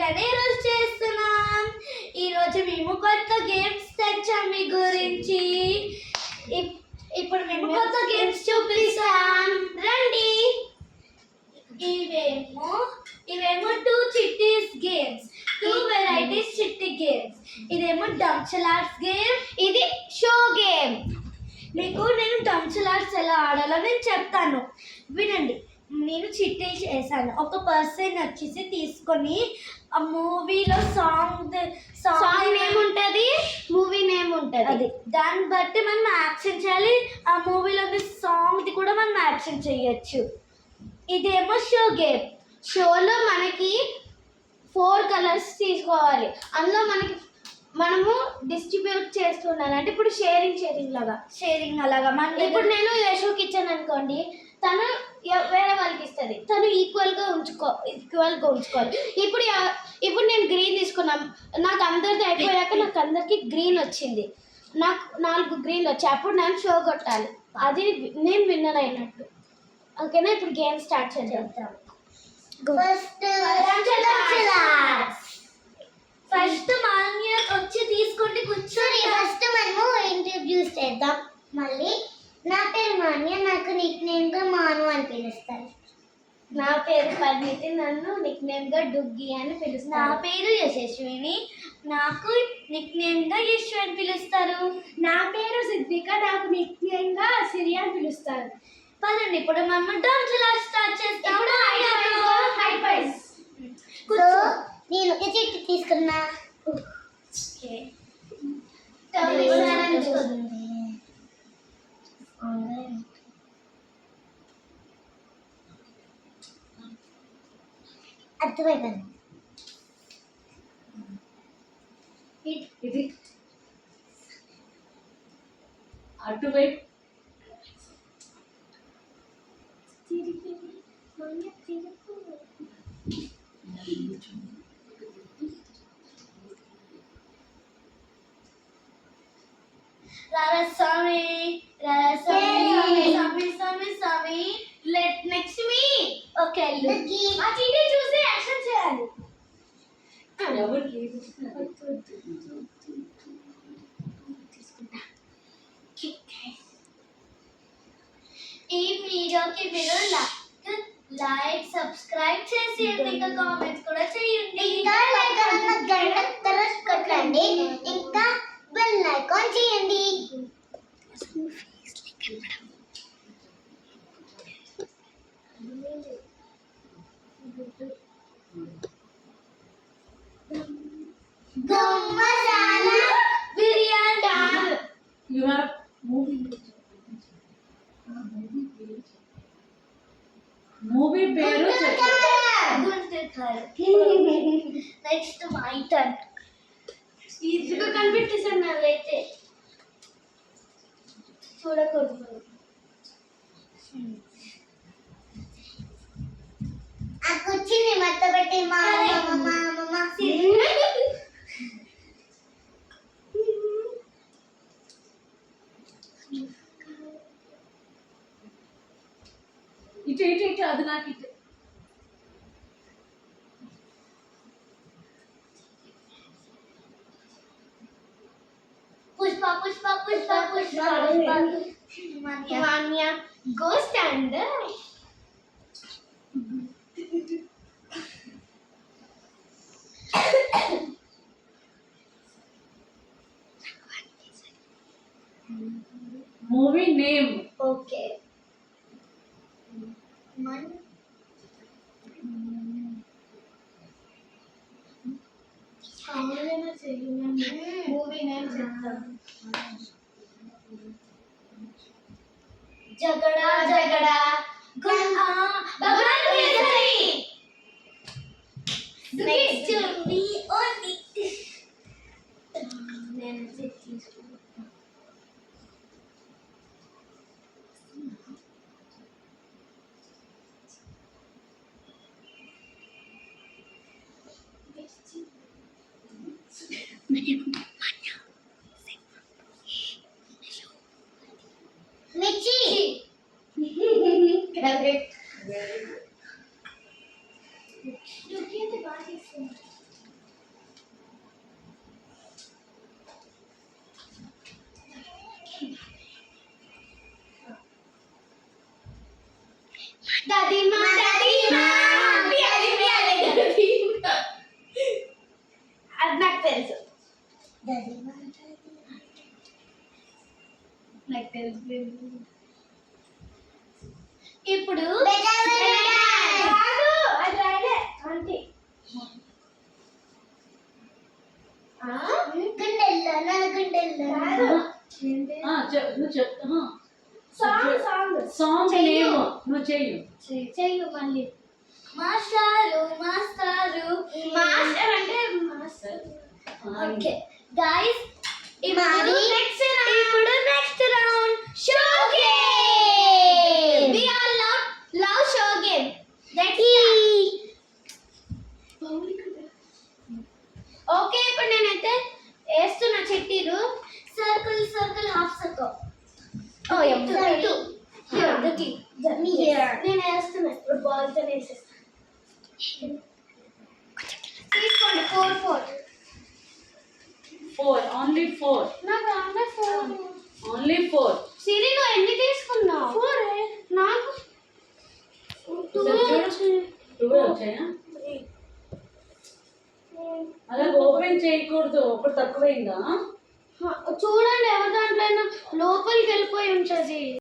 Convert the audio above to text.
అలానే ఈరోజు చేస్తున్నాం. ఈరోజు మేము కొత్త గేమ్స్ తెచ్చాం మీ గురించి. ఇప్పుడు మేము కొత్త గేమ్స్ చూపిస్తాం, రండి. ఇవేమో 2 చిట్టీస్ గేమ్స్, 2 వెరైటీస్ చిట్టి గేమ్స్. ఇదేమో డంచలార్స్ గేమ్, ఇది షో గేమ్. మీకు నేను డంచలార్స్ ఎలా ఆడాలో నేను చెప్తాను, వినండి. నేను చిట్టి చేశాను. ఒక పర్సన్ వచ్చేసి తీసుకొని ఆ మూవీలో సాంగ్ నేమ్ ఉంటుంది, మూవీ నేమ్ ఉంటుంది. అది దాన్ని బట్టి మనం యాక్షన్ చేయాలి. ఆ మూవీలోని సాంగ్ది కూడా మనం యాక్షన్ చేయొచ్చు. ఇదేమో షో గేమ్. షోలో మనకి 4 కలర్స్ తీసుకోవాలి. అందులో మనము డిస్ట్రిబ్యూట్ చేస్తున్నాను అంటే ఇప్పుడు షేరింగ్ అలాగా ఇప్పుడు నేను యశోకి ఇచ్చాను అనుకోండి, తను వేరే వాళ్ళకి ఇస్తుంది. తను ఈక్వల్గా ఉంచుకోవాలి. ఇప్పుడు నేను గ్రీన్ తీసుకున్నాను. నాకు అందరిది అయిపోయాక నాకు అందరికి గ్రీన్ వచ్చింది. నాకు 4 గ్రీన్లు వచ్చాయి. అప్పుడు నేను షో కొట్టాలి, అది నేను విన్నర్ అయినట్టు. ఓకేనా? ఇప్పుడు గేమ్ స్టార్ట్ చేద్దాం. ఫస్ట్ మాన్య వచ్చి తీసుకోండి, కూర్చొని. ఫస్ట్ మనము ఇంట్రడ్యూస్ చేద్దాం. మళ్ళీ నా పేరు మాన్య, నాకు నిక్ నేమ్ గా మాను అని పిలుస్తారు. నా పేరు పరిణితి, నన్ను నిక్ నేమ్ గా డుగ్గి అని పిలుస్తారు. నా పేరు యశస్విని, నాకు నిక్ నేమ్ గా యశ్వి అని పిలుస్తారు. నా పేరు సిద్ధిక, నాకు నిక్ నేమ్ గా సిరి అని పిలుస్తారు. పదండి ఇప్పుడు మనం డంచలార్స్ స్టార్ట్ చేస్తాం. నేను ఒక చెట్టు తీసుకున్నా. అర్థమైంది. ఇది అటువైపు Sami. Let next me. Okay, look. ఆ చీటీ చూసి యాక్షన్ చేయాలి. ఎవరికి ఈ వీడియోకి మీరు లైక్ సబ్స్క్రైబ్ చేసేయండి, ఇంకా కామెంట్స్ కూడా చేయండి. ఇంకా గంట కొట్టండి, ఇంకా బెల్ ఐకాన్ చేయండి. మూవీ పేరు నెక్స్ట్ మై టర్న్. ఈజీగా కనిపెట్టేసాను. నాదైతే చూడకూడదు. ఆ కుర్చీని మత్తబెట్టి మా ఇటు అది నాకు ఇటు. Pushpa Manya go stand. Movie name. Okay. Movie name చెప్తాను. జగడా భగవాన్ కేసరి. నెక్స్ట్ మీ ఓన్లీ. నేను తీసుకున్నాను. మిర్చి. కరెక్ట్. డుగ్గి అయితే బాగా చేస్తుంది. నేమ్ నువ్వు చెయ్యి. చెయ్యు మళ్ళీ. మాస్టారు మాస్టారు మాస్టర్ అంటే మాస్టర్. ఓకే గైస్, ఇప్పుడు next round show game. We all love show game. Okay, ఇప్పుడు నేనైతే వేస్తున్నా చిట్టీలు. Circle circle half circle. ఓ Circle. నేను వేస్తున్నా ఇప్పుడు బాల్ తో వేసేస్తా. తీసుకోండి 4 4. 4 ఓన్లీ 4 నాకు రాంగా 4. ఓన్లీ 4. సిరి నువ్వు ఎన్ని తీసుకున్నావు? 4. నాకు 2 2 వచ్చాయా? అలా ఓపెన్ చేయకూడదు, ఒకటి తక్కువైందా? చూడండి ఎవరి దాంట్లో లోపలికి వెళ్ళిపోయి ఉంటుంది.